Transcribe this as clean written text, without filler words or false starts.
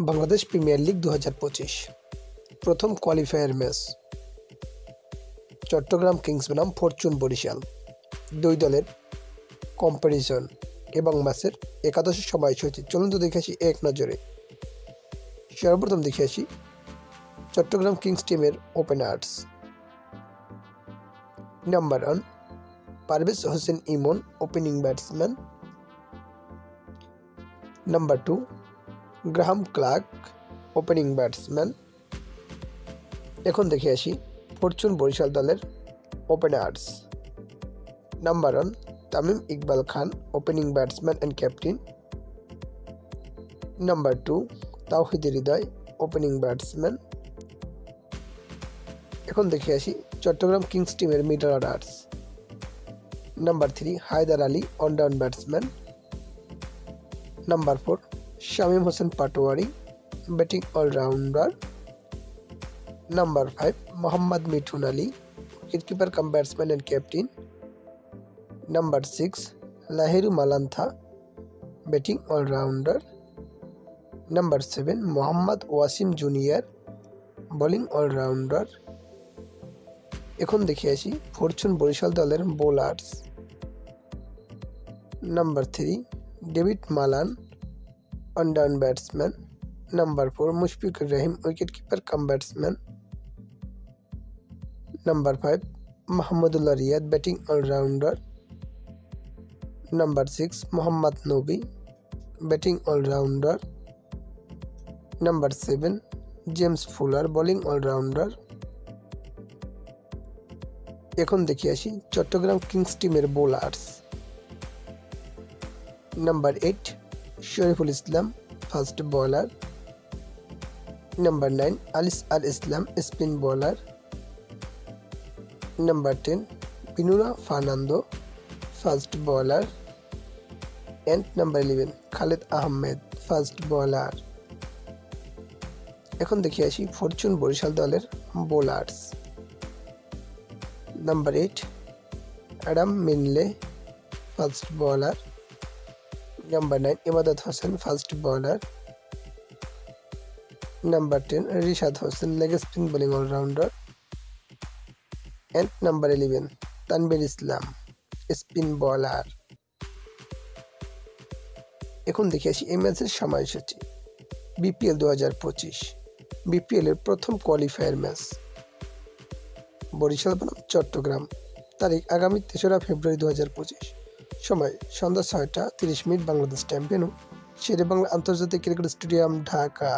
Bangladesh premier league 2025 প্রথম qualifier match Chittagong Kings বনাম Fortune Barishal. দুই দলের কম্পারিজন এবং ম্যাচের একাদশের সময়সূচি চলুন তো দেখে আসি এক নজরে। সর্বপ্রথম দেখে আসি চট্টগ্রাম কিংস টিমের openers. Number 1 Parvez Hossain Emon, opening batsman. Number 2 Graham Clarke, opening batsman. এখন দেখে আসি ফরচুন বরিশাল দলের openers. Number 1 Tamim Iqbal Khan, opening batsman and captain. Number 2 Towhid Hridoy, opening batsman. এখন দেখে আসি চট্টগ্রাম কিংস টিমের middle orders. Number 3 Haider Ali, one down batsman. Number 4 Shamim Hossain Patwari, batting allrounder. Number 5 Mohammad Mithun Ali, wicketkeeper cum batsman and captain. Number 6 Lahiru Malantha, batting allrounder. Number 7 Mohammad Wasim junior, bowling allrounder. এখন দেখে আসি Fortune Barishal দলের bowlers. Number 3 David Malan, one down batsman. Number 4 Mushfiqur Rahim, wicketkeeper cum batsman. Number 5 Mahmudullah Riyad, batting allrounder. Number 6 Mohammad Nabi, batting allrounder. Number 7 James Fuller, bowling allrounder. এখন দেখে আসি Chattogram Kings টিমের bowlers. Number 8 Shoriful Islam, fast bowler. Number 9 Alis Al Islam, spin bowler. Number 10 Binura Fernando, fast bowler. And number 11 Khaled Ahmed, fast bowler. এখন দেখে আসি Fortune Barishal দলের bowlers. Number 8 Adam Milne, fast bowler. Number 9 Ebadot Hossain, fast bowler. Number 10 Rishad Hossain, leg spin bowling allrounder. And number 11 Tanvir Islam, spin bowler. এখন দেখে আসি এই ম্যাচের সময়সূচি। বিপিএল 2025 বিপিএল এর প্রথম কোয়ালিফায়ার ম্যাচ বরিশাল বনাম চট্টগ্রাম। তারিখ আগামী 3রা ফেব্রুয়ারি 2025। সময় সন্ধ্যা 6টা 30 মিনিট বাংলাদেশ টাইম। ভেন্যু শেরে বাংলা আন্তর্জাতিক ক্রিকেট স্টেডিয়াম, ঢাকা।